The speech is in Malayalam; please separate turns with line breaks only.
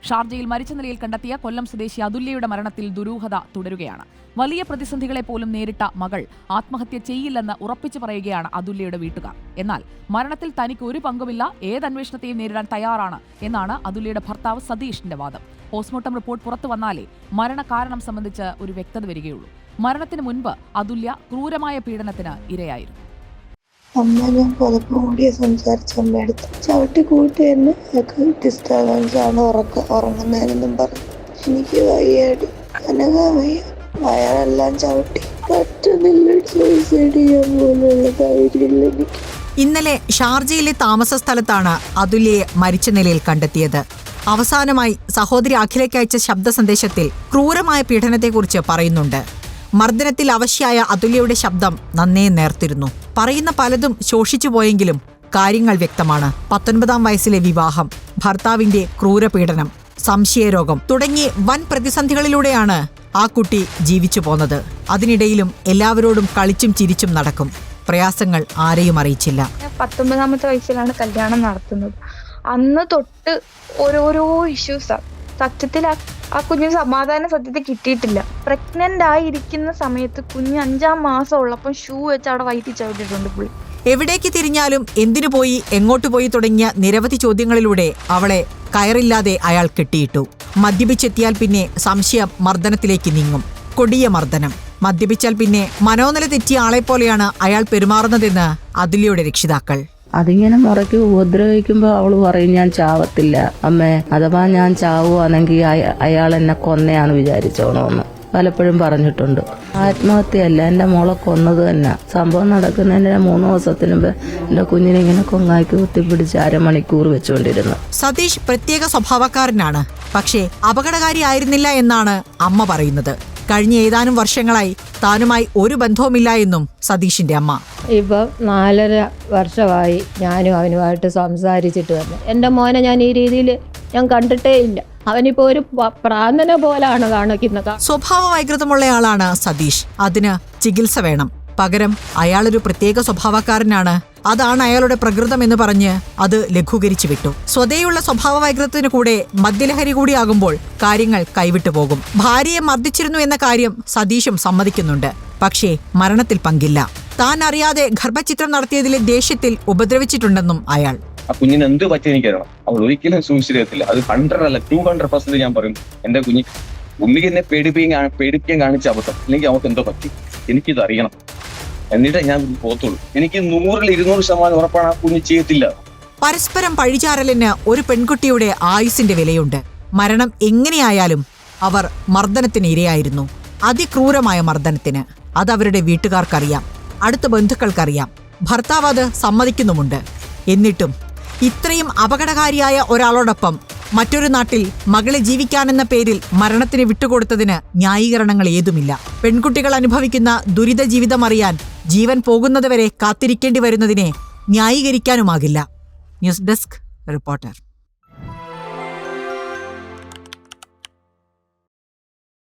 ഷാർജയിൽ മരിച്ച നിലയിൽ കണ്ടെത്തിയ കൊല്ലം സ്വദേശി അതുല്യയുടെ മരണത്തിൽ ദുരൂഹത തുടരുകയാണ്. വലിയ പ്രതിസന്ധികളെ പോലും നേരിട്ട മകൾ ആത്മഹത്യ ചെയ്യില്ലെന്ന് ഉറപ്പിച്ചു പറയുകയാണ് അതുല്യയുടെ വീട്ടുകാർ. എന്നാൽ മരണത്തിൽ തനിക്ക് ഒരു പങ്കുമില്ല, ഏതന്വേഷണത്തെയും നേരിടാൻ തയ്യാറാണ് എന്നാണ് അതുല്യയുടെ ഭർത്താവ് സതീഷിന്റെ വാദം. പോസ്റ്റ്മോർട്ടം റിപ്പോർട്ട് പുറത്തു വന്നാലേ മരണകാരണം സംബന്ധിച്ച് ഒരു വ്യക്തത വരികയുള്ളൂ. മരണത്തിന് മുൻപ് അതുല്യ ക്രൂരമായ പീഡനത്തിന് ഇരയായിരുന്നു.
അമ്മ ഞാൻ പലപ്പോഴും കൂടി സംസാരിച്ച അമ്മയെടുത്ത് ചവിട്ടി കൂട്ടി തന്നെ ഡിസ്റ്റർബൻസ് ആണ് ഉറങ്ങുന്നതിനെന്നും പറഞ്ഞു. എനിക്ക് വയ്യാടി അനങ്ങ വയ്യ, വയറെല്ലാം ചവിട്ടി പറ്റുന്നില്ല, സൂയിസൈഡ് ചെയ്യാൻ പോലുള്ള ധൈര്യമില്ല എനിക്ക്.
ഇന്നലെ ഷാർജയിലെ താമസ സ്ഥലത്താണ് അതുല്യയെ മരിച്ച നിലയിൽ കണ്ടെത്തിയത്. അവസാനമായി സഹോദരി അഖിലയ്ക്ക് അയച്ച ശബ്ദ സന്ദേശത്തിൽ ക്രൂരമായ പീഡനത്തെക്കുറിച്ച് പറയുന്നുണ്ട്. മർദ്ദനത്തിൽ അവശയായ അതുല്യയുടെ ശബ്ദം നന്നേ നേർത്തിരുന്നു. പറയുന്ന പലതും ശോഷിച്ചു പോയെങ്കിലും കാര്യങ്ങൾ വ്യക്തമാണ്. 19-ാം വയസ്സിലെ വിവാഹം, ഭർത്താവിന്റെ ക്രൂരപീഡനം, സംശയരോഗം തുടങ്ങി വൻ പ്രതിസന്ധികളിലൂടെയാണ് ആ കുട്ടി ജീവിച്ചു പോന്നത്. അതിനിടയിലും എല്ലാവരോടും കളിച്ചും ചിരിച്ചും നടക്കും. പ്രയാസങ്ങൾ ആരെയും അറിയിച്ചില്ല.
19-ാമത്തെ വയസ്സിലാണ് കല്യാണം നടത്തുന്നത്. അന്ന് തൊട്ട് ഓരോരോ ഇഷ്യൂസാണ്. സത്യത്തിൽ ആ കുഞ്ഞിന് സമാധാനം സത്യത്തിൽ കിട്ടിയിട്ടില്ല. പ്രഗ്നന്റ് ആയിരിക്കുന്ന സമയത്ത് കുഞ്ഞ് 5-ാം മാസം ഉള്ളപ്പോൾ ഷൂ വെച്ച് അവിടെ വയറ്റിൽ ചവിട്ടിട്ടുണ്ട് പുള്ളി.
എവിടേക്ക് തിരിഞ്ഞാലും എന്തിനു പോയി, എങ്ങോട്ട് പോയി തുടങ്ങിയ നിരവധി ചോദ്യങ്ങളിലൂടെ അവളെ കയറില്ലാതെ അയാൾ കെട്ടിയിട്ടു. മദ്യപിച്ചെത്തിയാൽ പിന്നെ സംശയം മർദ്ദനത്തിലേക്ക് നീങ്ങും. കൊടിയ മർദ്ദനം. മദ്യപിച്ചാൽ പിന്നെ മനോനില തെറ്റിയ ആളെപ്പോലെയാണ് അയാൾ പെരുമാറുന്നതെന്ന് അതുല്യയുടെ രക്ഷിതാക്കൾ.
അതിങ്ങനെ മുറയ്ക്ക് ഉപദ്രവിക്കുമ്പോൾ അവള് പറയും ഞാൻ ചാവത്തില്ല അമ്മേ, അഥവാ ഞാൻ ചാവുകയാണെങ്കിൽ അയാൾ എന്നെ കൊന്നയാന്ന് വിചാരിച്ചോണമെന്ന് പലപ്പോഴും പറഞ്ഞിട്ടുണ്ട്. ആത്മഹത്യയല്ല, എന്റെ മോളെ കൊന്നത് തന്നെ. സംഭവം നടക്കുന്നതിന്റെ 3 ദിവസത്തിന് മുമ്പ് എന്റെ കുഞ്ഞിനെ ഇങ്ങനെ കൊങ്ങാക്കി കുത്തിപ്പിടിച്ച് 1/2 മണിക്കൂർ വെച്ചുകൊണ്ടിരുന്നു.
സതീഷ് പ്രത്യേക സ്വഭാവക്കാരനാണ്. പക്ഷേ അപകടകാരിയായിരുന്നില്ല എന്നാണ് അമ്മ പറയുന്നത്. കഴിഞ്ഞ ഏതാനും വർഷങ്ങളായി താനുമായി ഒരു ബന്ധവുമില്ല എന്നും സതീഷിന്റെ അമ്മ.
ഇപ്പം 4.5 വർഷമായി ഞാനും അവനുമായിട്ട് സംസാരിച്ചിട്ട് തന്നെ. എൻ്റെ മോനെ ഞാൻ ഈ രീതിയിൽ ഞാൻ കണ്ടിട്ടേ ഇല്ല. അവനിപ്പോ ഒരു പ്രാന്തന പോലാണ് കാണിക്കുന്നത്.
സ്വഭാവ വൈകൃതമുള്ളയാളാണ് സതീഷ്. അതിന് ചികിത്സ വേണം. പകരം അയാളൊരു പ്രത്യേക സ്വഭാവക്കാരനാണ്, അതാണ് അയാളുടെ പ്രകൃതം എന്ന് പറഞ്ഞ് അത് ലഘൂകരിച്ചു വിട്ടു. സ്വതേയുള്ള സ്വഭാവ വൈകൃതത്തിന് കൂടെ മദ്യലഹരി കൂടിയാകുമ്പോൾ കാര്യങ്ങൾ കൈവിട്ടു പോകും. ഭാര്യയെ മർദ്ദിച്ചിരുന്നു എന്ന കാര്യം സതീഷും സമ്മതിക്കുന്നുണ്ട്. പക്ഷേ മരണത്തിൽ പങ്കില്ല. താൻ അറിയാതെ ഗർഭചിത്രം നടത്തിയതിലെ ദേഷ്യത്തിൽ ഉപദ്രവിച്ചിട്ടുണ്ടെന്നും അയാൾ.
ആ കുഞ്ഞിന് എന്ത് പറ്റി എനിക്കറിയണം. അവൾ ഒരിക്കലും സൂയിസൈഡ് ചെയ്യത്തില്ല. അത് 100 അല്ല 200% ഞാൻ പറയും. എന്റെ കുഞ്ഞി ഉമ്മിക്ക് എന്നെ പേടിപ്പിക്കാൻ കാണിച്ച അബദ്ധം, അല്ലെങ്കിൽ അവർക്ക് എന്തോ പറ്റി, എനിക്കിത് അറിയണം. എന്നിട്ട് ഞാൻ പോത്തുള്ളൂ. എനിക്ക് 100% ഉറപ്പാണ് ആ കുഞ്ഞ് ചെയ്യത്തില്ല.
പരസ്പരം പഴിചാരലിന് ഒരു പെൺകുട്ടിയുടെ ആയുസിന്റെ വിലയുണ്ട്. മരണം എങ്ങനെയായാലും അവർ മർദ്ദനത്തിന് ഇരയായിരുന്നു. അതിക്രൂരമായ മർദ്ദനത്തിന്. അതവരുടെ വീട്ടുകാർക്കറിയാം, അടുത്ത ബന്ധുക്കൾക്കറിയാം. ഭർത്താവ് അത് സമ്മതിക്കുന്നുമുണ്ട്. എന്നിട്ടും ഇത്രയും അപകടകാരിയായ ഒരാളോടൊപ്പം മറ്റൊരു നാട്ടിൽ മകളെ ജീവിക്കാനെന്ന പേരിൽ മരണത്തിന് വിട്ടുകൊടുത്തതിന് ന്യായീകരണങ്ങൾ ഏതുമില്ല. പെൺകുട്ടികൾ അനുഭവിക്കുന്ന ദുരിത ജീവിതം അറിയാൻ ജീവൻ പോകുന്നതുവരെ കാത്തിരിക്കേണ്ടി വരുന്നതിനെ ന്യായീകരിക്കാനുമാകില്ല. News desk reporter.